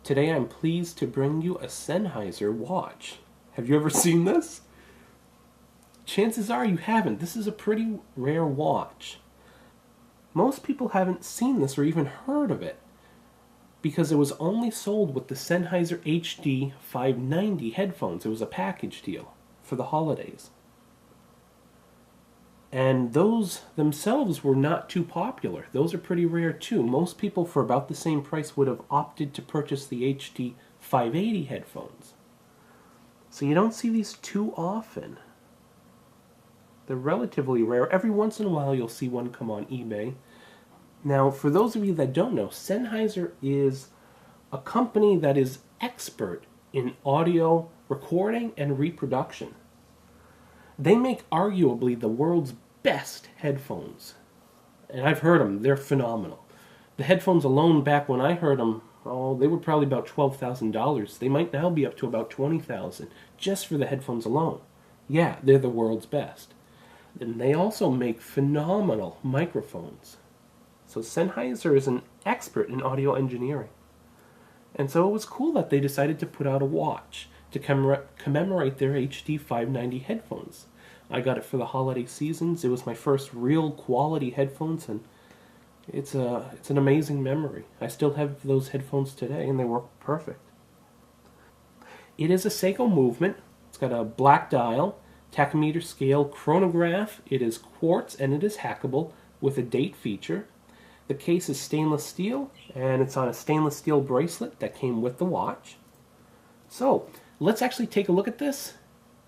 Today I'm pleased to bring you a Sennheiser watch. Have you ever seen this? Chances are you haven't. This is a pretty rare watch. Most people haven't seen this or even heard of it because it was only sold with the Sennheiser HD590 headphones. It was a package deal for the holidays. And those themselves were not too popular. Those are pretty rare too. Most people for about the same price would have opted to purchase the HD580 headphones. So you don't see these too often. They're relatively rare. Every once in a while you'll see one come on eBay. Now, for those of you that don't know, Sennheiser is a company that is expert in audio recording and reproduction. They make arguably the world's best headphones. And I've heard them. They're phenomenal. The headphones alone, back when I heard them, they were probably about $12,000. They might now be up to about $20,000 just for the headphones alone. Yeah, they're the world's best. And they also make phenomenal microphones. So Sennheiser is an expert in audio engineering. And so it was cool that they decided to put out a watch to commemorate their HD590 headphones. I got it for the holiday seasons. It was my first real quality headphones, and it's an amazing memory. I still have those headphones today, and they work perfect. It is a Seiko movement. It's got a black dial, tachymeter scale, chronograph. It is quartz, and it is hackable with a date feature. The case is stainless steel, and it's on a stainless steel bracelet that came with the watch. So, let's actually take a look at this,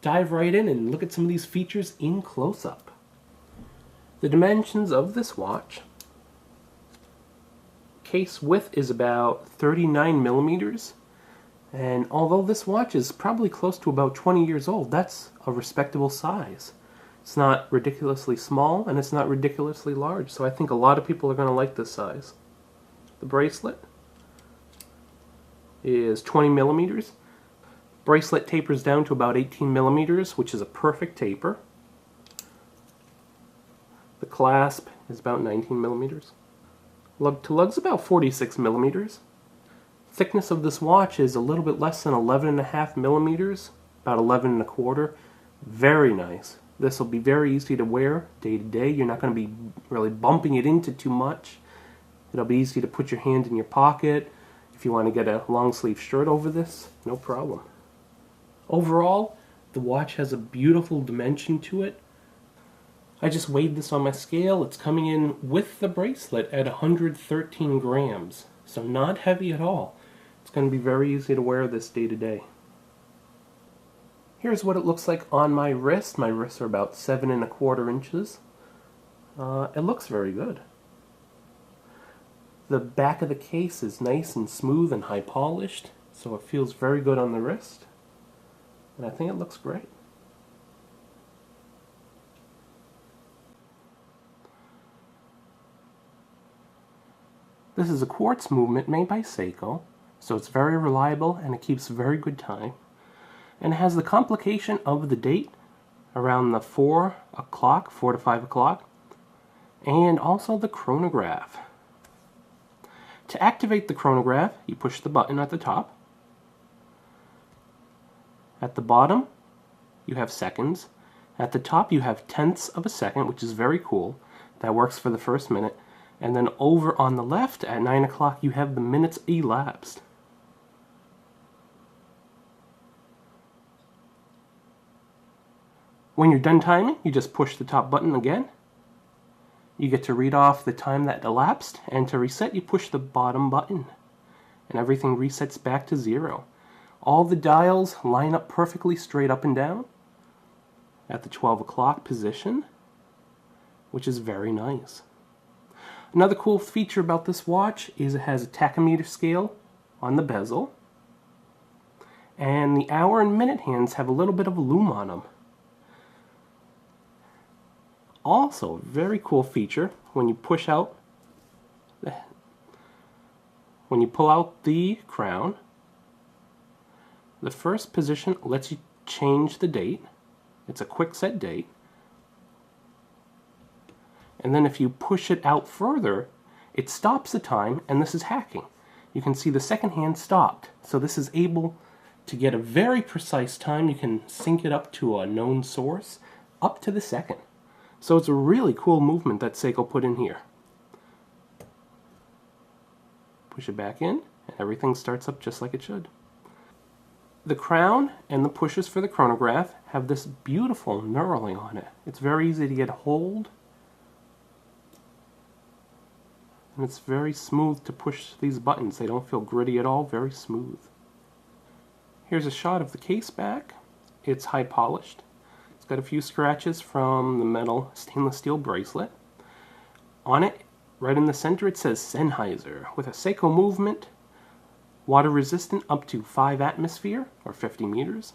dive right in, and look at some of these features in close-up. The dimensions of this watch. Case width is about 39 millimeters, and although this watch is probably close to about 20 years old, that's a respectable size. It's not ridiculously small, and it's not ridiculously large, so I think a lot of people are going to like this size. The bracelet is 20 millimeters. Bracelet tapers down to about 18 millimeters, which is a perfect taper. The clasp is about 19 millimeters. Lug to lug's about 46 millimeters. Thickness of this watch is a little bit less than 11.5 millimeters, about 11.25. Very nice. This will be very easy to wear day to day. You're not going to be really bumping it into too much. It'll be easy to put your hand in your pocket. If you want to get a long sleeve shirt over this, no problem. Overall, the watch has a beautiful dimension to it. I just weighed this on my scale. It's coming in with the bracelet at 113 grams, so not heavy at all. It's going to be very easy to wear this day to day. Here's what it looks like on my wrist. My wrists are about 7.25 inches. It looks very good. The back of the case is nice and smooth and high polished, so it feels very good on the wrist. And I think it looks great. This is a quartz movement made by Seiko, so it's very reliable and it keeps very good time. And it has the complication of the date around the 4 to 5 o'clock, and also the chronograph. To activate the chronograph, you push the button at the top. At the bottom, you have seconds. At the top, you have tenths of a second, which is very cool. That works for the first minute. And then over on the left, at 9 o'clock, you have the minutes elapsed. When you're done timing, you just push the top button again. You get to read off the time that elapsed, and to reset, you push the bottom button. And everything resets back to 0. All the dials line up perfectly straight up and down at the 12 o'clock position, which is very nice. Another cool feature about this watch is it has a tachymeter scale on the bezel, and the hour and minute hands have a little bit of a lume on them. Also, very cool feature, when you pull out the crown, the first position lets you change the date. It's a quick set date. And then if you push it out further, it stops the time, and this is hacking. you can see the second hand stopped. So this is able to get a very precise time. You can sync it up to a known source, up to the second. So it's a really cool movement that Seiko put in here. Push it back in, and everything starts up just like it should. The crown and the pushes for the chronograph have this beautiful knurling on it. It's very easy to get hold, and it's very smooth to push these buttons. They don't feel gritty at all, very smooth. Here's a shot of the case back. It's high polished. It's got a few scratches from the metal stainless steel bracelet. On it, right in the center, it says Sennheiser with a Seiko movement, water resistant up to 5 atmosphere or 50 meters,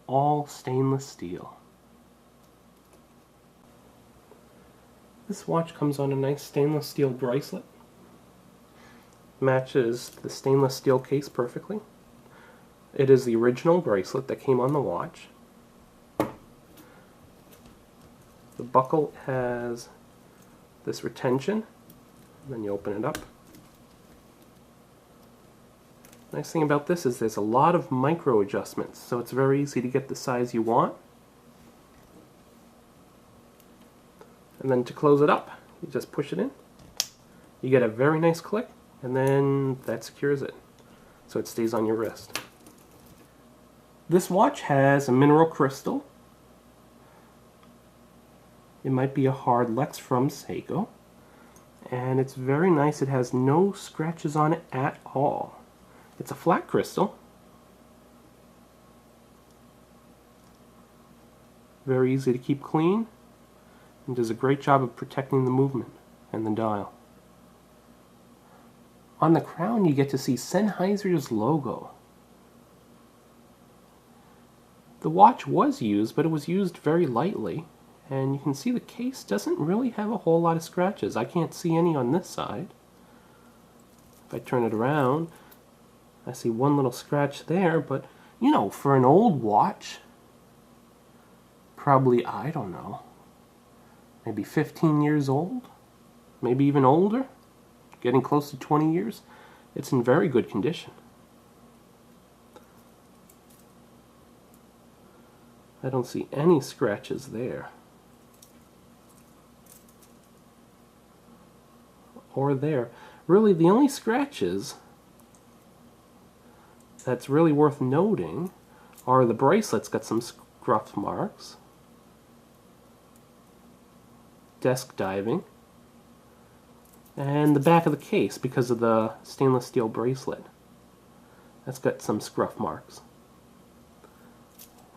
all stainless steel. This watch comes on a nice stainless steel bracelet. Matches the stainless steel case perfectly. It is the original bracelet that came on the watch. The buckle has this retention, then you open it up. Nice thing about this is there's a lot of micro adjustments, so it's very easy to get the size you want. And then to close it up, you just push it in. You get a very nice click, and then that secures it, so it stays on your wrist. This watch has a mineral crystal. It might be a hard Lex from Seiko, and it's very nice. It has no scratches on it at all. It's a flat crystal. Very easy to keep clean, and does a great job of protecting the movement and the dial. On the crown you get to see Sennheiser's logo. The watch was used, but it was used very lightly, and you can see the case doesn't really have a whole lot of scratches. I can't see any on this side. If I turn it around, I see one little scratch there, but you know, for an old watch, probably, I don't know, maybe 15 years old, maybe even older, getting close to 20 years, it's in very good condition. I don't see any scratches there. Or there. Really, the only scratches that's really worth noting are the bracelet's got some scuff marks, desk diving, and the back of the case because of the stainless steel bracelet. That's got some scruff marks.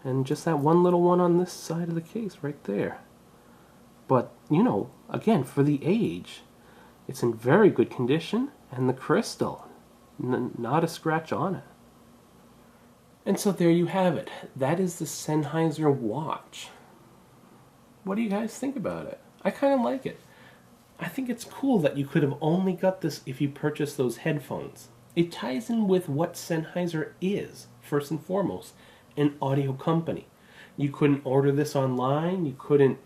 And just that one little one on this side of the case right there. But, you know, again, for the age, it's in very good condition, and the crystal, not a scratch on it. And so there you have it. That is the Sennheiser watch. What do you guys think about it? I kind of like it. I think it's cool that you could have only got this if you purchased those headphones. It ties in with what Sennheiser is, first and foremost, an audio company. You couldn't order this online. You couldn't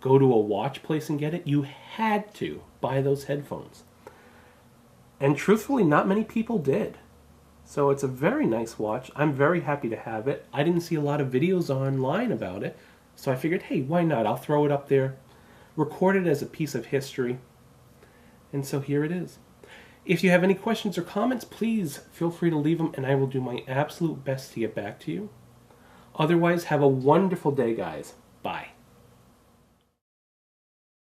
go to a watch place and get it. You had to buy those headphones. And truthfully, not many people did. So it's a very nice watch. I'm very happy to have it. I didn't see a lot of videos online about it, so I figured, hey, why not? I'll throw it up there, record it as a piece of history. And so here it is. If you have any questions or comments, please feel free to leave them, and I will do my absolute best to get back to you. Otherwise, have a wonderful day, guys.